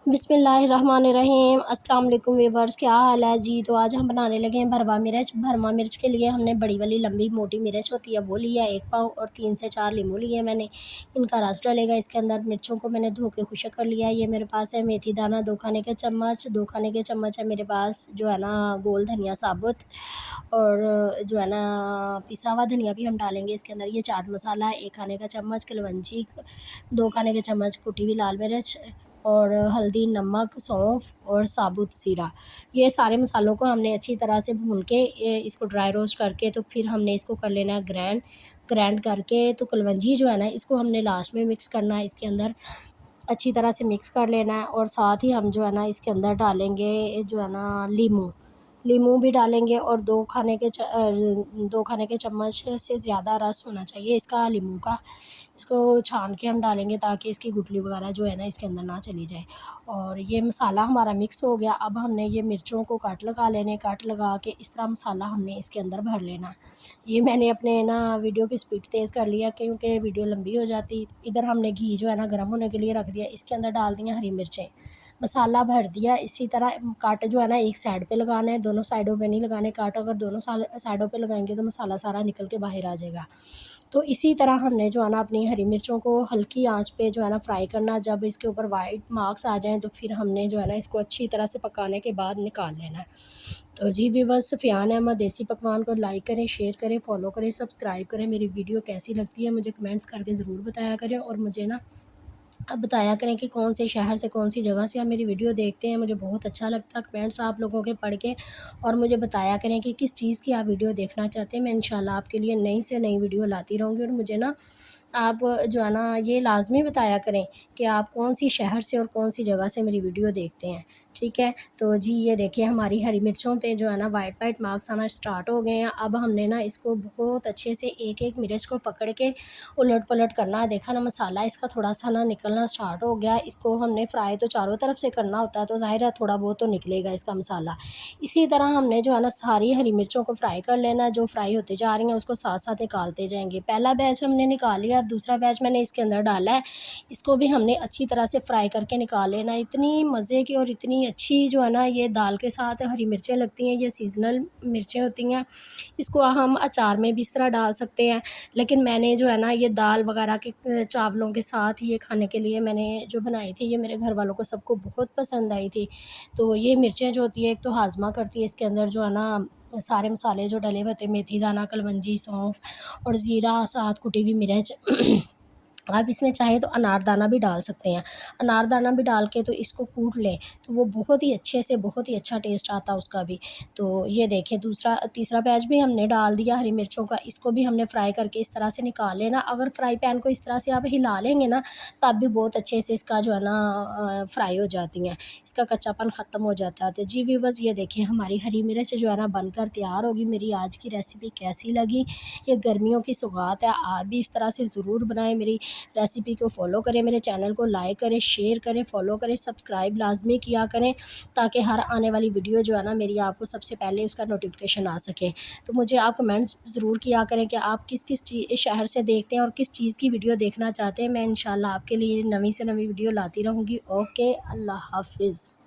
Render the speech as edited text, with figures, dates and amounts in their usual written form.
बिस्मिल्लाहिर्रहमानिर्रहीम। अस्सलाम वालेकुम व्यूअर्स, क्या हाल है जी। तो आज हम बनाने लगे हैं भरवा मिर्च। भरवा मिर्च के लिए हमने बड़ी वाली लंबी मोटी मिर्च होती है वो लिया है 1 पाव, और 3 से 4 लीमू लिए मैंने। इनका रस डलेगा इसके अंदर। मिर्चों को मैंने धो के खुशक कर लिया है। ये मेरे पास है मेथी दाना 2 खाने के चम्मच, 2 खाने के चम्मच है मेरे पास जो है ना गोल धनिया साबुत, और जो है ना पिसा हुआ धनिया भी हम डालेंगे इसके अंदर। ये चाट मसाला है 1 खाने का चम्मच, कलवंजी 2 खाने के चम्मच, कुटी हुई लाल मिर्च, और हल्दी, नमक, सौंफ और साबुत ज़ीरा। ये सारे मसालों को हमने अच्छी तरह से भून के इसको ड्राई रोस्ट करके तो फिर हमने इसको कर लेना है ग्राइंड। ग्राइंड करके तो कलवंजी जो है ना इसको हमने लास्ट में मिक्स करना है इसके अंदर। अच्छी तरह से मिक्स कर लेना है, और साथ ही हम जो है ना इसके अंदर डालेंगे जो है ना लीमू। लीमू भी डालेंगे, और 2 खाने के चम्मच से ज़्यादा रस होना चाहिए इसका लीमू का। इसको छान के हम डालेंगे ताकि इसकी गुठली वगैरह जो है ना इसके अंदर ना चली जाए। और ये मसाला हमारा मिक्स हो गया। अब हमने ये मिर्चों को कट लगा लेने, कट लगा के इस तरह मसाला हमने इसके अंदर भर लेना। ये मैंने अपने ना वीडियो की स्पीड तेज़ कर लिया क्योंकि वीडियो लंबी हो जाती। इधर हमने घी जो है ना गर्म होने के लिए रख दिया, इसके अंदर डाल दिया हरी मिर्चें, मसाला भर दिया। इसी तरह काट जो है ना एक साइड पे लगाना है, दोनों साइडों पे नहीं लगाने काट। अगर दोनों साइडों पे लगाएंगे तो मसाला सारा निकल के बाहर आ जाएगा। तो इसी तरह हमने जो है ना अपनी हरी मिर्चों को हल्की आंच पे जो है ना फ्राई करना। जब इसके ऊपर वाइट मार्क्स आ जाएं तो फिर हमने जो है ना इसको अच्छी तरह से पकाने के बाद निकाल लेना है। तो जी व्यूअर्स, सुफियान अहमद देसी पकवान को लाइक करें, शेयर करें, फॉलो करें, सब्सक्राइब करें। मेरी वीडियो कैसी लगती है मुझे कमेंट्स करके ज़रूर बताया करें, और मुझे ना अब बताया करें कि कौन से शहर से, कौन सी जगह से आप मेरी वीडियो देखते हैं। मुझे बहुत अच्छा लगता है कमेंट्स आप लोगों के पढ़ के, और मुझे बताया करें कि किस चीज़ की आप वीडियो देखना चाहते हैं। मैं इंशाल्लाह आपके लिए नई से नई वीडियो लाती रहूँगी। और मुझे ना आप जो है ना ये लाज़मी बताया करें कि आप कौन सी शहर से और कौन सी जगह से मेरी वीडियो देखते हैं, ठीक है। तो जी ये देखिए हमारी हरी मिर्चों पे जो है ना वाइट वाइट मार्क्स आना स्टार्ट हो गए हैं। अब हमने ना इसको बहुत अच्छे से एक एक मिर्च को पकड़ के उलट पलट करना है। देखा ना मसाला इसका थोड़ा सा ना निकलना स्टार्ट हो गया। इसको हमने फ्राई तो चारों तरफ से करना होता है, तो ज़ाहिर है थोड़ा बहुत तो निकलेगा इसका मसाला। इसी तरह हमने जो है ना सारी हरी मिर्चों को फ्राई कर लेना। जो फ्राई होते जा रही हैं उसको साथ साथ निकालते जाएंगे। पहला बैच हमने निकाल लिया, अब दूसरा बैच मैंने इसके अंदर डाला है। इसको भी हमने अच्छी तरह से फ्राई करके निकाल लेना। इतनी मज़े की और इतनी अच्छी जो है ना ये दाल के साथ हरी मिर्चें लगती हैं। ये सीज़नल मिर्चें होती हैं, इसको हम अचार में भी इस तरह डाल सकते हैं। लेकिन मैंने जो है ना ये दाल वगैरह के चावलों के साथ ये खाने के लिए मैंने जो बनाई थी, ये मेरे घर वालों को सबको बहुत पसंद आई थी। तो ये मिर्चें जो होती है एक तो हाजमा करती है, इसके अंदर जो है ना सारे मसाले जो डले हुए होते हैं, मेथी दाना, कलवंजी, सौंफ और ज़ीरा, साथ कुटी हुई मिर्च। आप इसमें चाहे तो अनारदाना भी डाल सकते हैं। अनारदाना भी डाल के तो इसको कूट लें तो वो बहुत ही अच्छे से, बहुत ही अच्छा टेस्ट आता है उसका भी। तो ये देखें तीसरा बैच भी हमने डाल दिया हरी मिर्चों का। इसको भी हमने फ्राई करके इस तरह से निकाल लेना। अगर फ्राई पैन को इस तरह से आप हिला लेंगे ना तब भी बहुत अच्छे से इसका जो है ना फ्राई हो जाती हैं, इसका कच्चापन ख़त्म हो जाता है। तो जी व्यूअर्स ये देखिए हमारी हरी मिर्च जो है ना बनकर तैयार होगी। मेरी आज की रेसिपी कैसी लगी? ये गर्मियों की सौगात है, आप भी इस तरह से ज़रूर बनाएं। मेरी रेसिपी को फॉलो करें, मेरे चैनल को लाइक करें, शेयर करें, फॉलो करें, सब्सक्राइब लाजमी किया करें ताकि हर आने वाली वीडियो जो है ना मेरी आपको सबसे पहले उसका नोटिफिकेशन आ सके। तो मुझे आप कमेंट्स ज़रूर किया करें कि आप किस किस शहर से देखते हैं और किस चीज़ की वीडियो देखना चाहते हैं। मैं इंशाल्लाह आपके लिए नवी से नवी वीडियो लाती रहूँगी। ओके, अल्लाह हाफिज़।